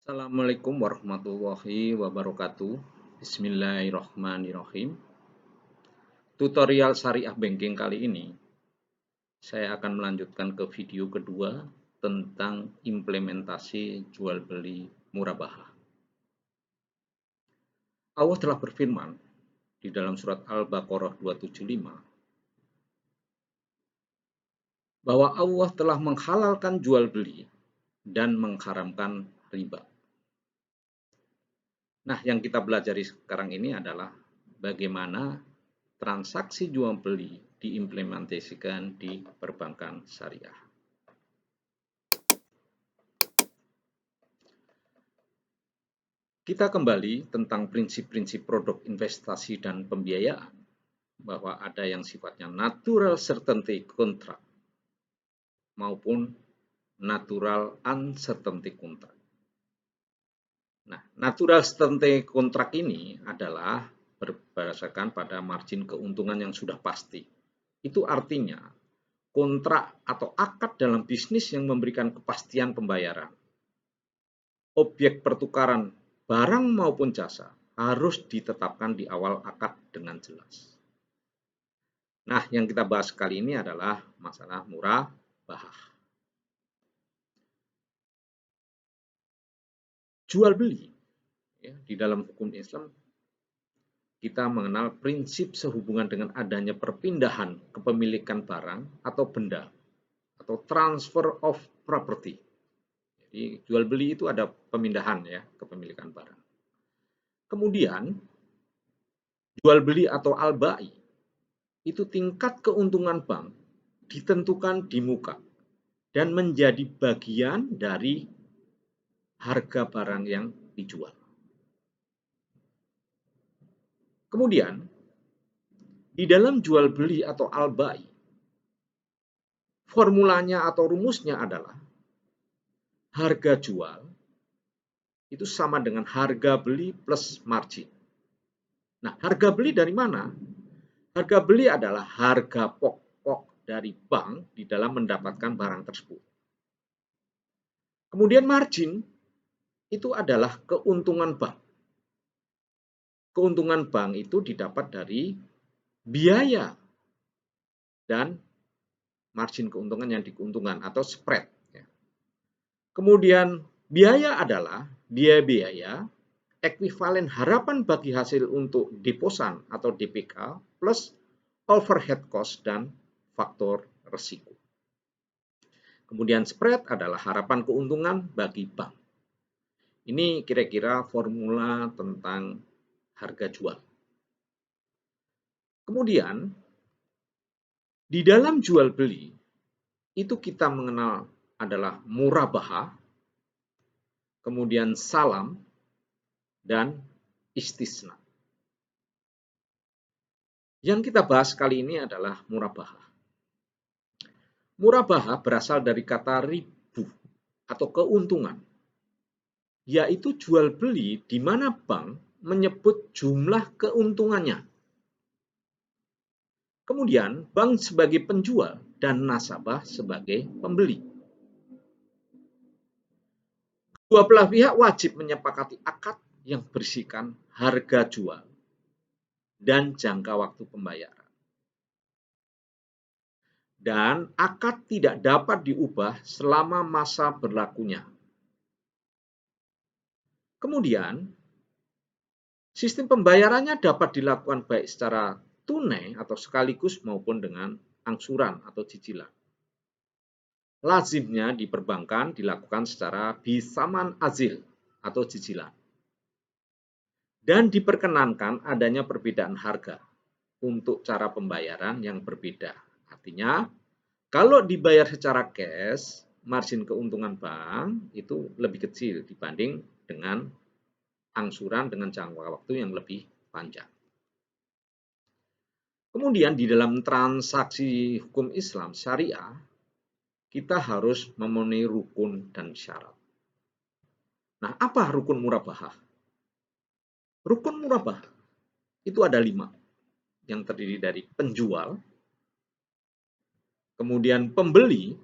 Assalamualaikum warahmatullahi wabarakatuh. Bismillahirrahmanirrahim. Tutorial syariah banking kali ini, saya akan melanjutkan ke video kedua tentang implementasi jual beli murabahah. Allah telah berfirman di dalam surat Al-Baqarah 275 bahwa Allah telah menghalalkan jual beli dan mengharamkan riba. Nah, yang kita pelajari sekarang ini adalah bagaimana transaksi jual beli diimplementasikan di perbankan syariah. Kita kembali tentang prinsip-prinsip produk investasi dan pembiayaan, bahwa ada yang sifatnya natural certainty contract maupun natural uncertainty contract. Nah, natural certainty contract ini adalah berdasarkan pada margin keuntungan yang sudah pasti. Itu artinya kontrak atau akad dalam bisnis yang memberikan kepastian pembayaran. Objek pertukaran barang maupun jasa harus ditetapkan di awal akad dengan jelas. Nah, yang kita bahas kali ini adalah masalah murabahah. Jual beli ya, di dalam hukum Islam kita mengenal prinsip sehubungan dengan adanya perpindahan kepemilikan barang atau benda atau transfer of property. Jadi jual beli itu ada pemindahan ya kepemilikan barang. Kemudian jual beli atau al-bai itu tingkat keuntungan bank ditentukan di muka dan menjadi bagian dari harga barang yang dijual. Kemudian di dalam jual beli atau al-bai, formulanya atau rumusnya adalah harga jual itu sama dengan harga beli plus margin. Nah, harga beli dari mana? Harga beli adalah harga pokok dari bank di dalam mendapatkan barang tersebut. Kemudian margin itu adalah keuntungan bank. Keuntungan bank itu didapat dari biaya dan margin keuntungan yang dikeuntungan atau spread. Kemudian biaya adalah biaya-biaya ekuivalen harapan bagi hasil untuk deposan atau DPK plus overhead cost dan faktor resiko. Kemudian spread adalah harapan keuntungan bagi bank. Ini kira-kira formula tentang harga jual. Kemudian di dalam jual beli itu kita mengenal adalah murabahah, kemudian salam, dan istisna. Yang kita bahas kali ini adalah murabahah. Murabahah berasal dari kata ribu atau keuntungan, yaitu jual beli di mana bank menyebut jumlah keuntungannya. Kemudian bank sebagai penjual dan nasabah sebagai pembeli. Kedua belah pihak wajib menyepakati akad yang berisikan harga jual dan jangka waktu pembayaran. Dan akad tidak dapat diubah selama masa berlakunya. Kemudian, sistem pembayarannya dapat dilakukan baik secara tunai atau sekaligus maupun dengan angsuran atau cicilan. Lazimnya di perbankan dilakukan secara bisaman azil atau cicilan. Dan diperkenankan adanya perbedaan harga untuk cara pembayaran yang berbeda. Artinya, kalau dibayar secara cash, margin keuntungan bank itu lebih kecil dibanding dengan angsuran dengan jangka waktu yang lebih panjang. Kemudian di dalam transaksi hukum Islam syariah, kita harus memenuhi rukun dan syarat. Nah, apa rukun murabahah? Rukun murabahah itu ada 5, yang terdiri dari penjual, kemudian pembeli,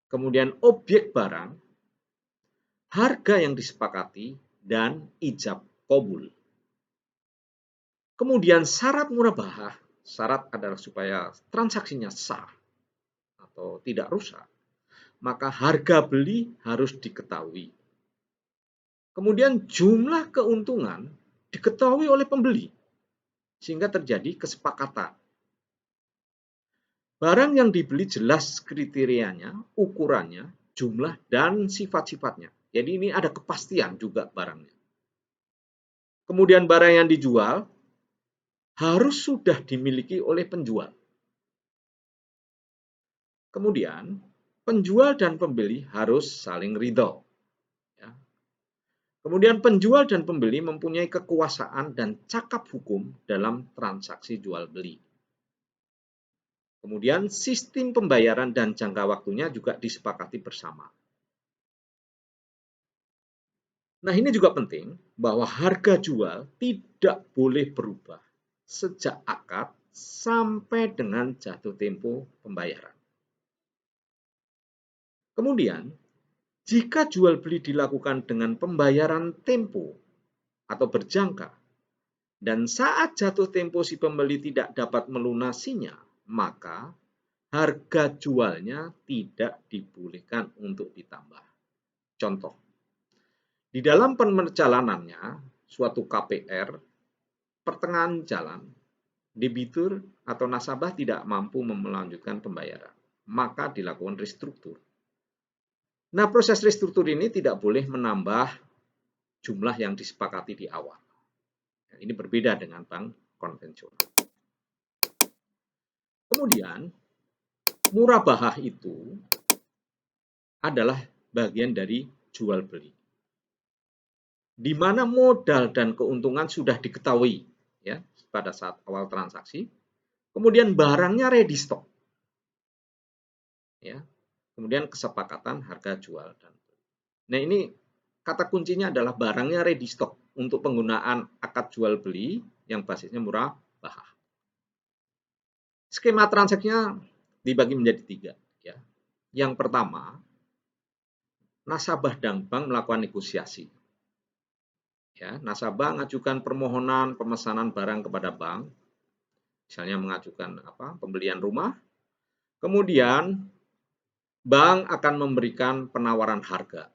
kemudian objek barang, harga yang disepakati, dan ijab qabul. Kemudian syarat murabahah, syarat adalah supaya transaksinya sah atau tidak rusak, maka harga beli harus diketahui. Kemudian jumlah keuntungan diketahui oleh pembeli, sehingga terjadi kesepakatan. Barang yang dibeli jelas kriterianya, ukurannya, jumlah, dan sifat-sifatnya. Jadi ini ada kepastian juga barangnya. Kemudian barang yang dijual harus sudah dimiliki oleh penjual. Kemudian penjual dan pembeli harus saling ridho. Kemudian penjual dan pembeli mempunyai kekuasaan dan cakap hukum dalam transaksi jual beli. Kemudian sistem pembayaran dan jangka waktunya juga disepakati bersama. Nah, ini juga penting bahwa harga jual tidak boleh berubah sejak akad sampai dengan jatuh tempo pembayaran. Kemudian, jika jual beli dilakukan dengan pembayaran tempo atau berjangka, dan saat jatuh tempo si pembeli tidak dapat melunasinya, maka harga jualnya tidak dibolehkan untuk ditambah. Contoh, di dalam perjalanannya, suatu KPR, pertengahan jalan, debitur atau nasabah tidak mampu melanjutkan pembayaran, maka dilakukan restruktur. Nah, proses restruktur ini tidak boleh menambah jumlah yang disepakati di awal. Ini berbeda dengan bank konvensional. Kemudian, murabahah itu adalah bagian dari jual beli, di mana modal dan keuntungan sudah diketahui ya pada saat awal transaksi. Kemudian barangnya ready stock, ya. Kemudian kesepakatan harga jual dan beli. Nah, ini kata kuncinya adalah barangnya ready stock untuk penggunaan akad jual beli yang basisnya murabahah. Skema transaksinya dibagi menjadi 3. Ya. Yang pertama, nasabah dan bank melakukan negosiasi. Ya, nasabah mengajukan permohonan pemesanan barang kepada bank, misalnya mengajukan pembelian rumah. Kemudian bank akan memberikan penawaran harga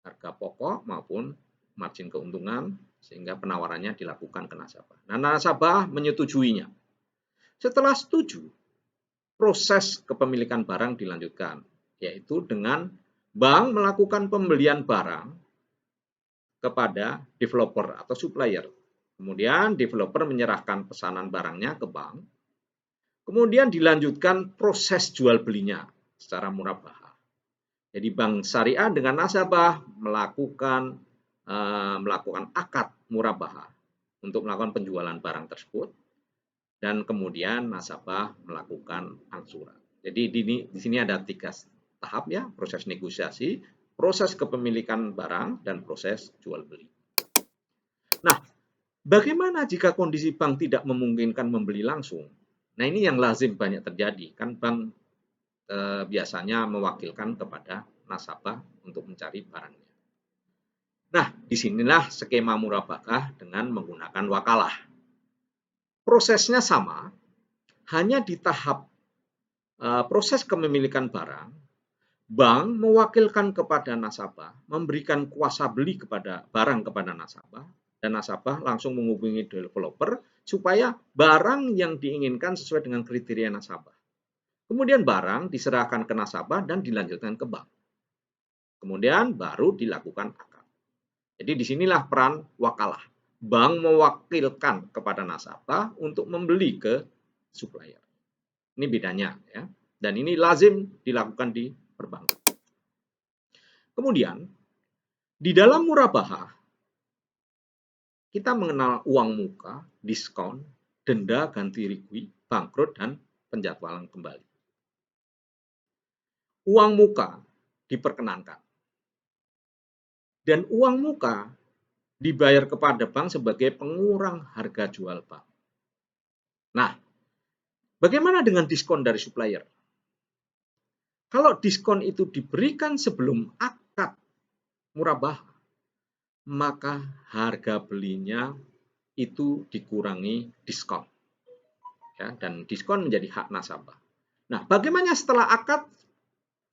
pokok maupun margin keuntungan, sehingga penawarannya dilakukan ke nasabah. Nah, nasabah menyetujuinya. Setelah setuju, proses kepemilikan barang dilanjutkan, yaitu dengan bank melakukan pembelian barang kepada developer atau supplier. Kemudian developer menyerahkan pesanan barangnya ke bank. Kemudian dilanjutkan proses jual belinya secara murabahah. Jadi bank syariah dengan nasabah melakukan akad murabahah untuk melakukan penjualan barang tersebut, dan kemudian nasabah melakukan angsuran. Jadi di sini ada 3 tahap ya, proses negosiasi, proses kepemilikan barang, dan proses jual beli. Nah, bagaimana jika kondisi bank tidak memungkinkan membeli langsung? Nah, ini yang lazim banyak terjadi. Kan bank biasanya mewakilkan kepada nasabah untuk mencari barangnya. Nah, disinilah skema murabahah dengan menggunakan wakalah. Prosesnya sama, hanya di tahap proses kepemilikan barang, bank mewakilkan kepada nasabah, memberikan kuasa beli kepada barang kepada nasabah, dan nasabah langsung menghubungi developer supaya barang yang diinginkan sesuai dengan kriteria nasabah. Kemudian barang diserahkan ke nasabah dan dilanjutkan ke bank. Kemudian baru dilakukan akad. Jadi disinilah peran wakalah. Bank mewakilkan kepada nasabah untuk membeli ke supplier. Ini bedanya ya. Dan ini lazim dilakukan di perbankan. Kemudian di dalam murabahah kita mengenal uang muka, diskon, denda ganti rugi, bangkrut, dan penjadwalan kembali. Uang muka diperkenankan. Dan uang muka dibayar kepada bank sebagai pengurang harga jual bank. Nah, bagaimana dengan diskon dari supplier? Kalau diskon itu diberikan sebelum akad murabahah, maka harga belinya itu dikurangi diskon. Ya, dan diskon menjadi hak nasabah. Nah, bagaimana setelah akad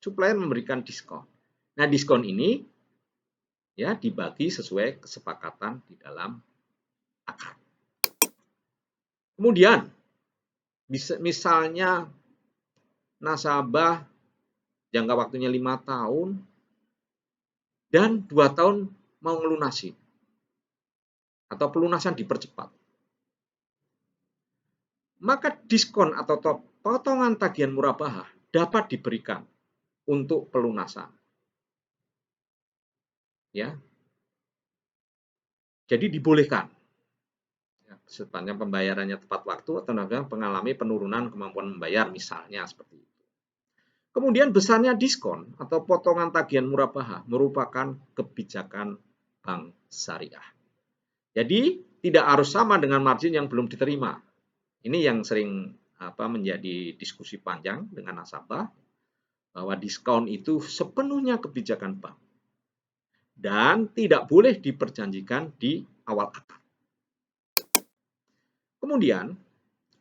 supplier memberikan diskon? Nah, diskon ini ya dibagi sesuai kesepakatan di dalam akad. Kemudian misalnya nasabah jangka waktunya 5 tahun dan 2 tahun mau melunasi atau pelunasan dipercepat. Maka diskon atau potongan tagihan murabahah dapat diberikan untuk pelunasan. Ya. Jadi dibolehkan. Ya, sepanjang pembayarannya tepat waktu atau mengalami penurunan kemampuan membayar misalnya seperti itu. Kemudian besarnya diskon atau potongan tagihan murabahah merupakan kebijakan bank syariah. Jadi tidak harus sama dengan margin yang belum diterima. Ini yang sering menjadi diskusi panjang dengan nasabah, bahwa diskon itu sepenuhnya kebijakan bank dan tidak boleh diperjanjikan di awal akad. Kemudian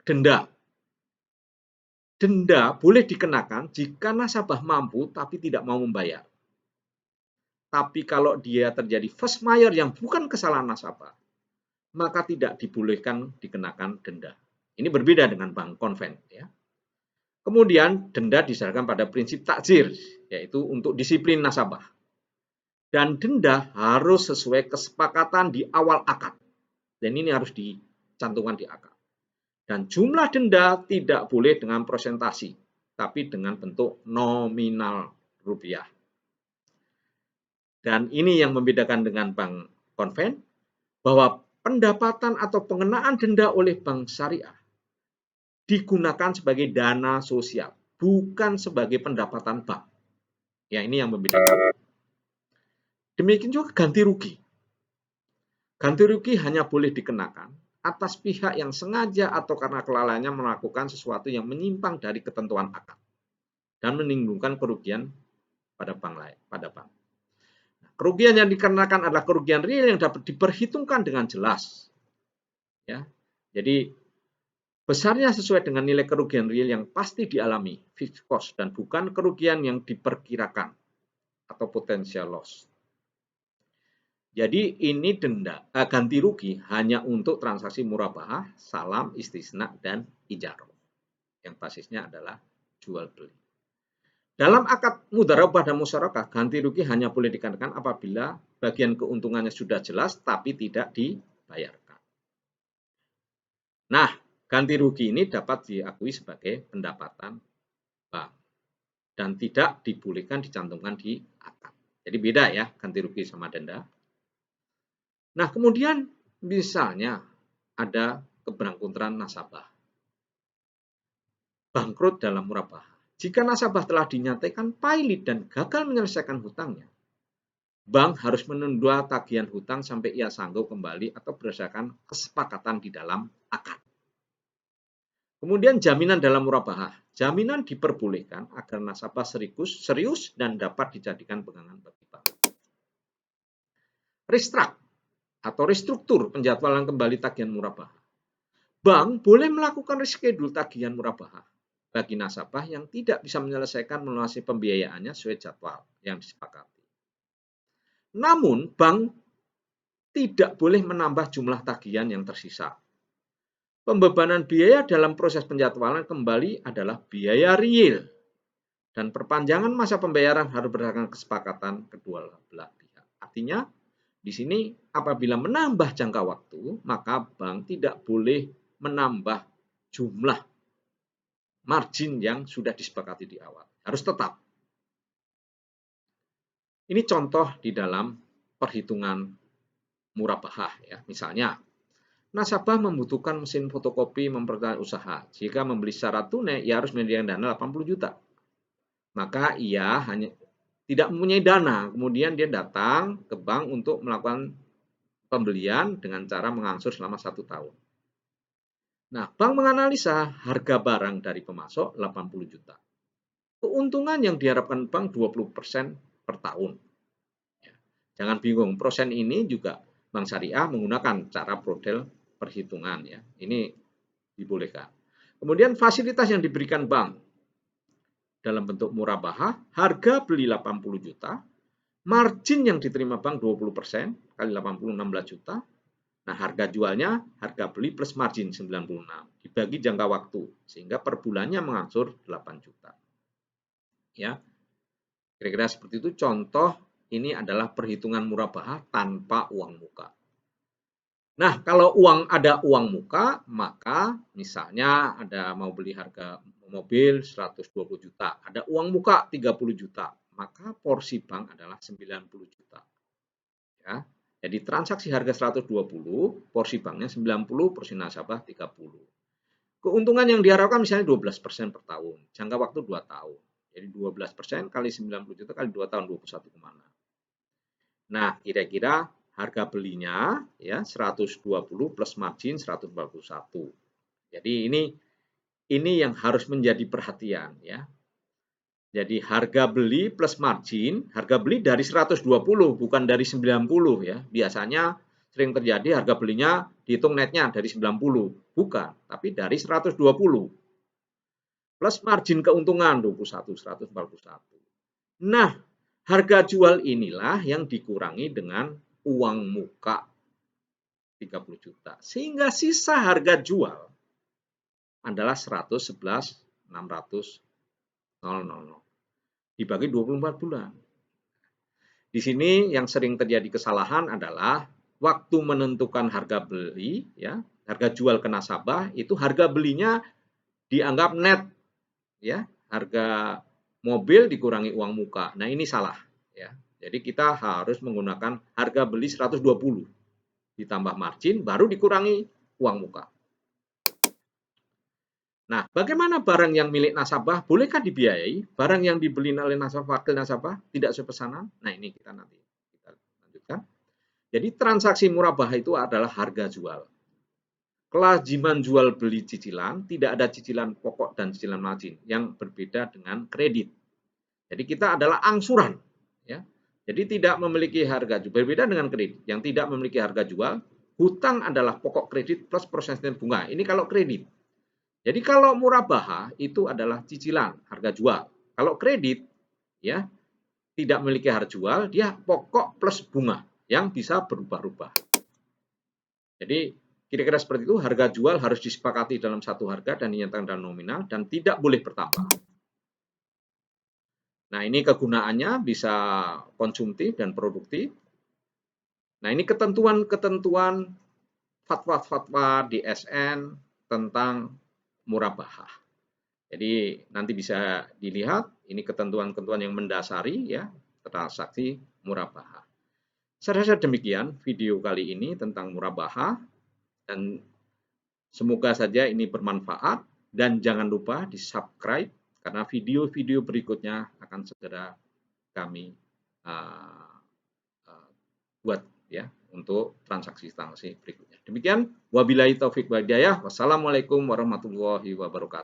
denda. Denda boleh dikenakan jika nasabah mampu tapi tidak mau membayar. Tapi kalau dia terjadi force majeure yang bukan kesalahan nasabah, maka tidak dibolehkan dikenakan denda. Ini berbeda dengan bank konven. Ya. Kemudian denda didasarkan pada prinsip takzir, yaitu untuk disiplin nasabah. Dan denda harus sesuai kesepakatan di awal akad. Dan ini harus dicantumkan di akad. Dan jumlah denda tidak boleh dengan persentase, tapi dengan bentuk nominal rupiah. Dan ini yang membedakan dengan bank konven, bahwa pendapatan atau pengenaan denda oleh bank syariah digunakan sebagai dana sosial, bukan sebagai pendapatan bank. Ya, ini yang membedakan. Demikian juga ganti rugi. Ganti rugi hanya boleh dikenakan atas pihak yang sengaja atau karena kelalaiannya melakukan sesuatu yang menyimpang dari ketentuan akad dan menimbulkan kerugian pada bank lain, pada bank. Kerugian yang dikenakan adalah kerugian real yang dapat diperhitungkan dengan jelas. Ya. Jadi besarnya sesuai dengan nilai kerugian real yang pasti dialami, fixed cost, dan bukan kerugian yang diperkirakan atau potential loss. Jadi ini ganti rugi hanya untuk transaksi murabahah, salam, istisna, dan ijarah. Yang basisnya adalah jual beli. Dalam akad mudharabah dan musyarakah, ganti rugi hanya boleh dikenakan apabila bagian keuntungannya sudah jelas tapi tidak dibayarkan. Nah, ganti rugi ini dapat diakui sebagai pendapatan bank dan tidak dibolehkan dicantumkan di akad. Jadi beda ya ganti rugi sama denda. Nah, kemudian misalnya ada keberangkutan nasabah. Bangkrut dalam murabahah. Jika nasabah telah dinyatakan pailit dan gagal menyelesaikan hutangnya, bank harus menunda tagihan hutang sampai ia sanggup kembali atau berdasarkan kesepakatan di dalam akad. Kemudian jaminan dalam murabahah. Jaminan diperbolehkan agar nasabah serius dan dapat dijadikan pegangan bagi bank. Restruct atau restruktur penjadwalan kembali tagihan murabahah. Bank boleh melakukan reschedule tagihan murabahah bagi nasabah yang tidak bisa menyelesaikan melunasi pembiayaannya sesuai jadwal yang disepakati. Namun, bank tidak boleh menambah jumlah tagihan yang tersisa. Pembebanan biaya dalam proses penjadwalan kembali adalah biaya real dan perpanjangan masa pembayaran harus berdasarkan kesepakatan kedua belah pihak. Artinya, di sini apabila menambah jangka waktu, maka bank tidak boleh menambah jumlah margin yang sudah disepakati di awal. Harus tetap. Ini contoh di dalam perhitungan murabahah. Ya. Misalnya, nasabah membutuhkan mesin fotokopi mempertahankan usaha. Jika membeli secara tunai, ia harus menyediakan dana 80 juta. Maka ia hanya tidak mempunyai dana. Kemudian dia datang ke bank untuk melakukan pembelian dengan cara mengangsur selama 1 tahun. Nah, bank menganalisa harga barang dari pemasok 80 juta. Keuntungan yang diharapkan bank 20% per tahun. Jangan bingung, prosen ini juga Bank Syariah menggunakan cara model perhitungan ya. Ini dibolehkan. Kemudian fasilitas yang diberikan bank dalam bentuk murabahah, harga beli 80 juta, margin yang diterima bank 20% kali 80 16 juta. Nah, harga jualnya harga beli plus margin 96 dibagi jangka waktu sehingga per bulannya mengangsur 8 juta. Ya. Kira-kira seperti itu contoh ini adalah perhitungan murabahah tanpa uang muka. Nah, kalau ada uang muka, maka misalnya ada mau beli harga mobil 120 juta, ada uang muka 30 juta, maka porsi bank adalah 90 juta. Ya. Jadi transaksi harga 120, porsi banknya 90, porsi nasabah 30. Keuntungan yang diharapkan misalnya 12% per tahun, jangka waktu 2 tahun. Jadi 12% kali 90 juta kali 2 tahun 21,6. Nah, kira-kira harga belinya ya 120 plus margin 141. Jadi ini yang harus menjadi perhatian ya. Jadi harga beli plus margin, harga beli dari 120 bukan dari 90 ya. Biasanya sering terjadi harga belinya dihitung netnya dari 90, bukan, tapi dari 120. Plus margin keuntungan 21 141. Nah, harga jual inilah yang dikurangi dengan uang muka 30 juta. Sehingga sisa harga jual adalah 111.600.000 dibagi 24 bulan. Di sini yang sering terjadi kesalahan adalah waktu menentukan harga beli ya, harga jual ke nasabah itu harga belinya dianggap net ya, harga mobil dikurangi uang muka. Nah, ini salah ya. Jadi kita harus menggunakan harga beli 120 ditambah margin baru dikurangi uang muka. Nah, bagaimana barang yang milik nasabah bolehkah dibiayai? Barang yang dibeli oleh nasabah wakil nasabah tidak sesuai pesanan? Nah, ini kita lanjutkan. Jadi transaksi murabahah itu adalah harga jual. Kelaziman jual beli cicilan, tidak ada cicilan pokok dan cicilan margin yang berbeda dengan kredit. Jadi kita adalah angsuran, ya. Jadi tidak memiliki harga jual, berbeda dengan kredit yang tidak memiliki harga jual. Hutang adalah pokok kredit plus prosentase bunga. Ini kalau kredit. Jadi kalau murabahah itu adalah cicilan, harga jual. Kalau kredit, ya tidak memiliki harga jual, dia pokok plus bunga yang bisa berubah-ubah. Jadi kira-kira seperti itu, harga jual harus disepakati dalam satu harga dan dinyatakan dalam nominal dan tidak boleh bertambah. Nah, ini kegunaannya bisa konsumtif dan produktif. Nah, ini ketentuan-ketentuan fatwa-fatwa di SN tentang murabahah. Jadi nanti bisa dilihat ini ketentuan-ketentuan yang mendasari ya transaksi murabahah. Saya rasa demikian video kali ini tentang murabahah dan semoga saja ini bermanfaat dan jangan lupa di-subscribe karena video-video berikutnya akan segera kami buat ya untuk transaksi-transaksi berikutnya. Demikian wabillahi taufik wal hidayah. Wassalamualaikum warahmatullahi wabarakatuh.